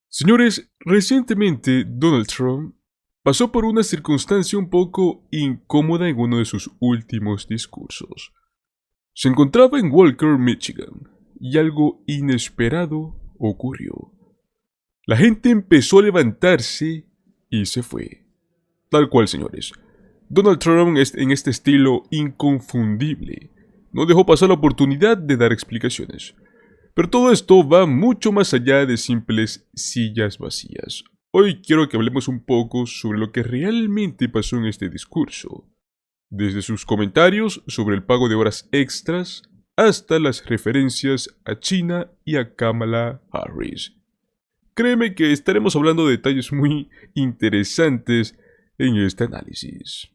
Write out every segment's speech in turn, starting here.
Señores, recientemente Donald Trump pasó por una circunstancia un poco incómoda en uno de sus últimos discursos. Se encontraba en Walker, Michigan, y algo inesperado ocurrió. La gente empezó a levantarse y se fue. Tal cual, señores. Donald Trump en este estilo inconfundible no dejó pasar la oportunidad de dar explicaciones. Pero todo esto va mucho más allá de simples sillas vacías. Hoy quiero que hablemos un poco sobre lo que realmente pasó en este discurso, desde sus comentarios sobre el pago de horas extras hasta las referencias a China y a Kamala Harris. Créeme que estaremos hablando de detalles muy interesantes en este análisis.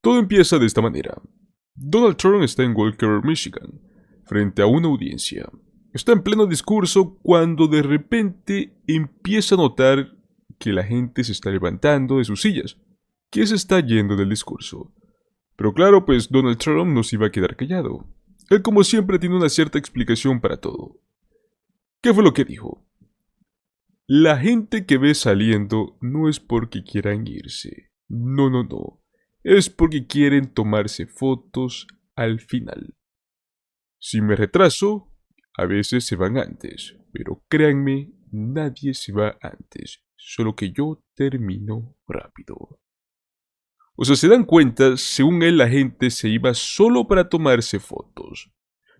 Todo empieza de esta manera. Donald Trump está en Walker, Michigan, frente a una audiencia. Está en pleno discurso cuando de repente empieza a notar que la gente se está levantando de sus sillas, que se está yendo del discurso. Pero claro, pues Donald Trump no se iba a quedar callado. Él como siempre tiene una cierta explicación para todo. ¿Qué fue lo que dijo? La gente que ve saliendo no es porque quieran irse. No, no, no. Es porque quieren tomarse fotos al final. Si me retraso, a veces se van antes, pero créanme, nadie se va antes, solo que yo termino rápido. O sea, se dan cuenta, según él la gente se iba solo para tomarse fotos.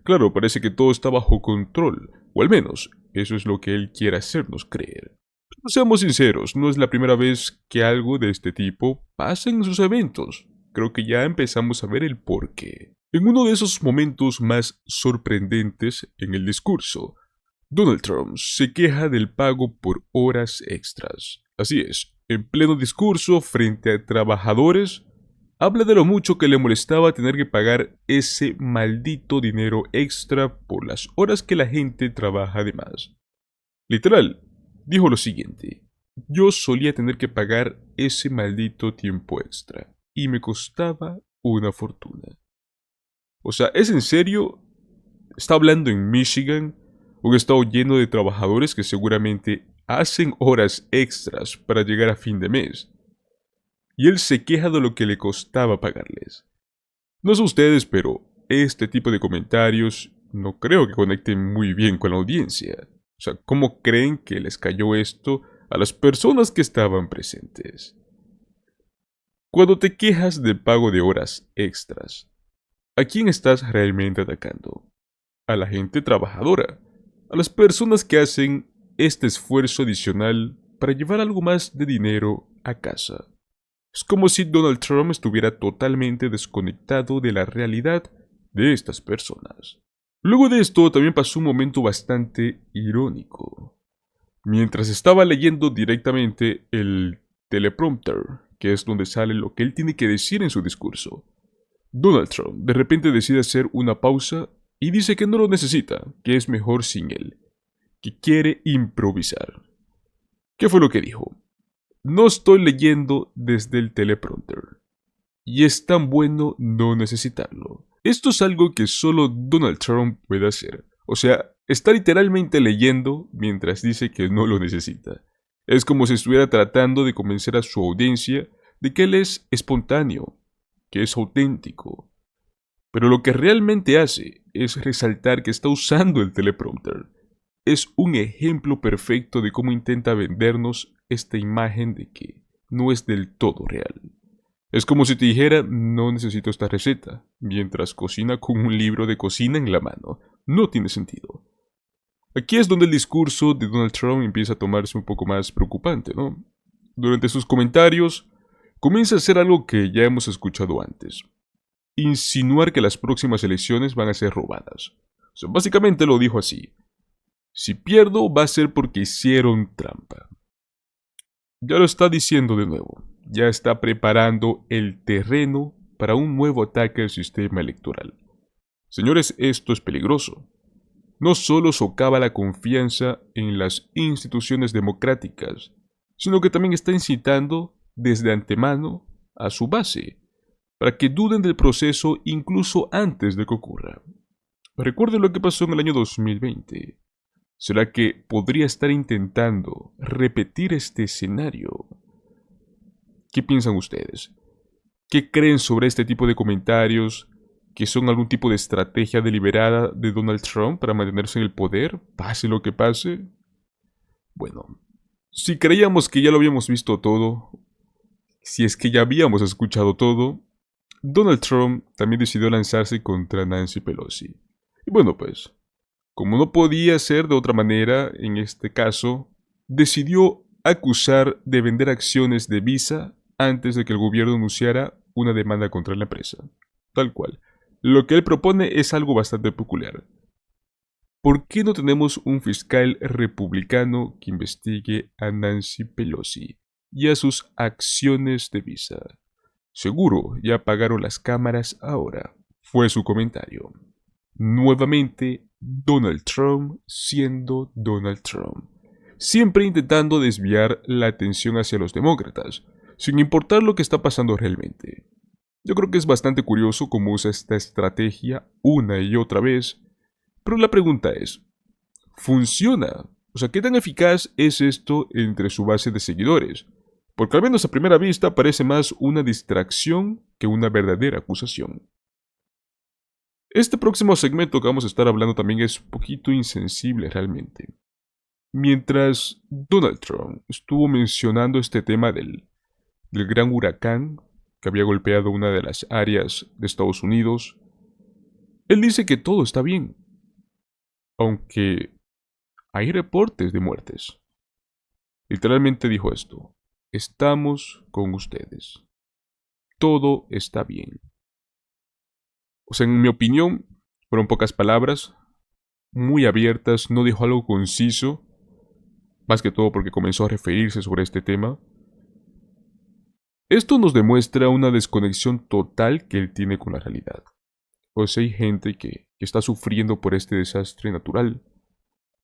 Claro, parece que todo está bajo control, o al menos eso es lo que él quiere hacernos creer. Pero seamos sinceros, no es la primera vez que algo de este tipo pasa en sus eventos. Creo que ya empezamos a ver el porqué. En uno de esos momentos más sorprendentes en el discurso, Donald Trump se queja del pago por horas extras. Así es, en pleno discurso frente a trabajadores, habla de lo mucho que le molestaba tener que pagar ese maldito dinero extra por las horas que la gente trabaja de más. Literal, dijo lo siguiente: yo solía tener que pagar ese maldito tiempo extra y me costaba una fortuna. O sea, ¿es en serio? Está hablando en Michigan, un estado lleno de trabajadores que seguramente hacen horas extras para llegar a fin de mes. Y él se queja de lo que le costaba pagarles. No sé ustedes, pero este tipo de comentarios no creo que conecten muy bien con la audiencia. O sea, ¿cómo creen que les cayó esto a las personas que estaban presentes? Cuando te quejas del pago de horas extras, ¿a quién estás realmente atacando? A la gente trabajadora, a las personas que hacen este esfuerzo adicional para llevar algo más de dinero a casa. Es como si Donald Trump estuviera totalmente desconectado de la realidad de estas personas. Luego de esto también pasó un momento bastante irónico. Mientras estaba leyendo directamente el teleprompter, que es donde sale lo que él tiene que decir en su discurso, Donald Trump de repente decide hacer una pausa y dice que no lo necesita, que es mejor sin él, que quiere improvisar. ¿Qué fue lo que dijo? No estoy leyendo desde el teleprompter, y es tan bueno no necesitarlo. Esto es algo que solo Donald Trump puede hacer. O sea, está literalmente leyendo mientras dice que no lo necesita. Es como si estuviera tratando de convencer a su audiencia de que él es espontáneo, que es auténtico. Pero lo que realmente hace es resaltar que está usando el teleprompter. Es un ejemplo perfecto de cómo intenta vendernos esta imagen de que no es del todo real. Es como si te dijera: no necesito esta receta, mientras cocina con un libro de cocina en la mano. No tiene sentido. Aquí es donde el discurso de Donald Trump empieza a tomarse un poco más preocupante, ¿no? Durante sus comentarios, comienza a hacer algo que ya hemos escuchado antes: insinuar que las próximas elecciones van a ser robadas. O sea, básicamente lo dijo así: si pierdo va a ser porque hicieron trampa. Ya lo está diciendo de nuevo, ya está preparando el terreno para un nuevo ataque al sistema electoral. Señores, esto es peligroso. No solo socava la confianza en las instituciones democráticas, sino que también está incitando desde antemano a su base, para que duden del proceso incluso antes de que ocurra. Recuerden lo que pasó en el año 2020. ¿Será que podría estar intentando repetir este escenario? ¿Qué piensan ustedes? ¿Qué creen sobre este tipo de comentarios? ¿Que son algún tipo de estrategia deliberada de Donald Trump para mantenerse en el poder, pase lo que pase? Bueno, si creíamos que ya lo habíamos visto todo, si es que ya habíamos escuchado todo, Donald Trump también decidió lanzarse contra Nancy Pelosi. Y bueno, pues, como no podía ser de otra manera, en este caso, decidió acusar de vender acciones de Visa antes de que el gobierno anunciara una demanda contra la empresa. Tal cual. Lo que él propone es algo bastante peculiar. ¿Por qué no tenemos un fiscal republicano que investigue a Nancy Pelosi y a sus acciones de Visa? Seguro ya apagaron las cámaras ahora, fue su comentario. Nuevamente, Donald Trump siendo Donald Trump, siempre intentando desviar la atención hacia los demócratas, sin importar lo que está pasando realmente. Yo creo que es bastante curioso cómo usa esta estrategia una y otra vez, pero la pregunta es, ¿funciona? O sea, ¿qué tan eficaz es esto entre su base de seguidores? Porque al menos a primera vista parece más una distracción que una verdadera acusación. Este próximo segmento que vamos a estar hablando también es un poquito insensible realmente. Mientras Donald Trump estuvo mencionando este tema del gran huracán que había golpeado una de las áreas de Estados Unidos, él dice que todo está bien, aunque hay reportes de muertes. Literalmente dijo esto: estamos con ustedes. Todo está bien. O sea, en mi opinión, fueron pocas palabras, muy abiertas, no dijo algo conciso, más que todo porque comenzó a referirse sobre este tema. Esto nos demuestra una desconexión total que él tiene con la realidad. O sea, hay gente que está sufriendo por este desastre natural,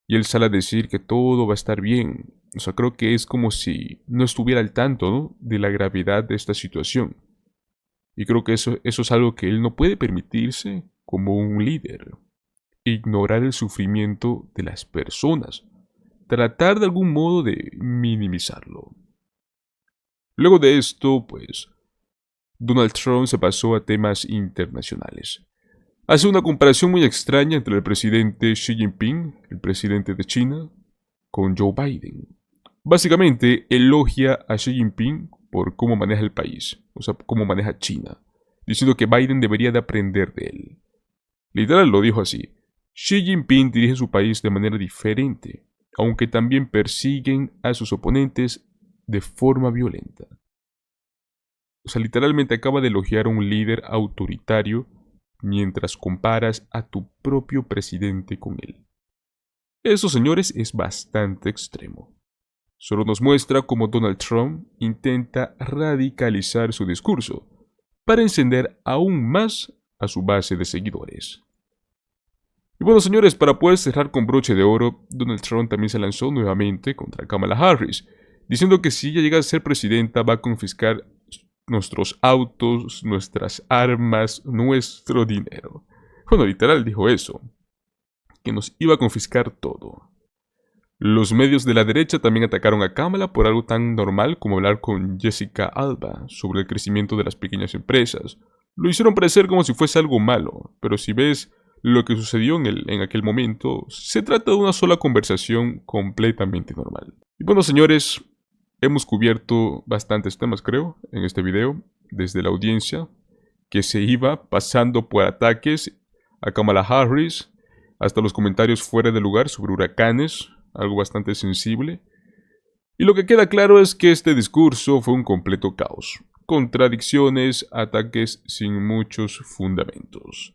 y él sale a decir que todo va a estar bien. O sea, creo que es como si no estuviera al tanto, ¿no?, de la gravedad de esta situación. Y creo que eso es algo que él no puede permitirse como un líder. Ignorar el sufrimiento de las personas. Tratar de algún modo de minimizarlo. Luego de esto, pues, Donald Trump se pasó a temas internacionales. Hace una comparación muy extraña entre el presidente Xi Jinping, el presidente de China, con Joe Biden. Básicamente elogia a Xi Jinping por cómo maneja el país, o sea, cómo maneja China, diciendo que Biden debería de aprender de él. Literal lo dijo así: Xi Jinping dirige su país de manera diferente, aunque también persiguen a sus oponentes de forma violenta. O sea, literalmente acaba de elogiar a un líder autoritario mientras comparas a tu propio presidente con él. Eso, señores, es bastante extremo. Solo nos muestra cómo Donald Trump intenta radicalizar su discurso para encender aún más a su base de seguidores. Y bueno, señores, para poder cerrar con broche de oro, Donald Trump también se lanzó nuevamente contra Kamala Harris, diciendo que si ella llega a ser presidenta va a confiscar nuestros autos, nuestras armas, nuestro dinero. Bueno, literal dijo eso, que nos iba a confiscar todo. Los medios de la derecha también atacaron a Kamala por algo tan normal como hablar con Jessica Alba sobre el crecimiento de las pequeñas empresas. Lo hicieron parecer como si fuese algo malo, pero si ves lo que sucedió en aquel momento, se trata de una sola conversación completamente normal. Y bueno, señores, hemos cubierto bastantes temas, creo, en este video, desde la audiencia, que se iba pasando por ataques a Kamala Harris, hasta los comentarios fuera de lugar sobre huracanes, algo bastante sensible. Y lo que queda claro es que este discurso fue un completo caos, contradicciones, ataques sin muchos fundamentos.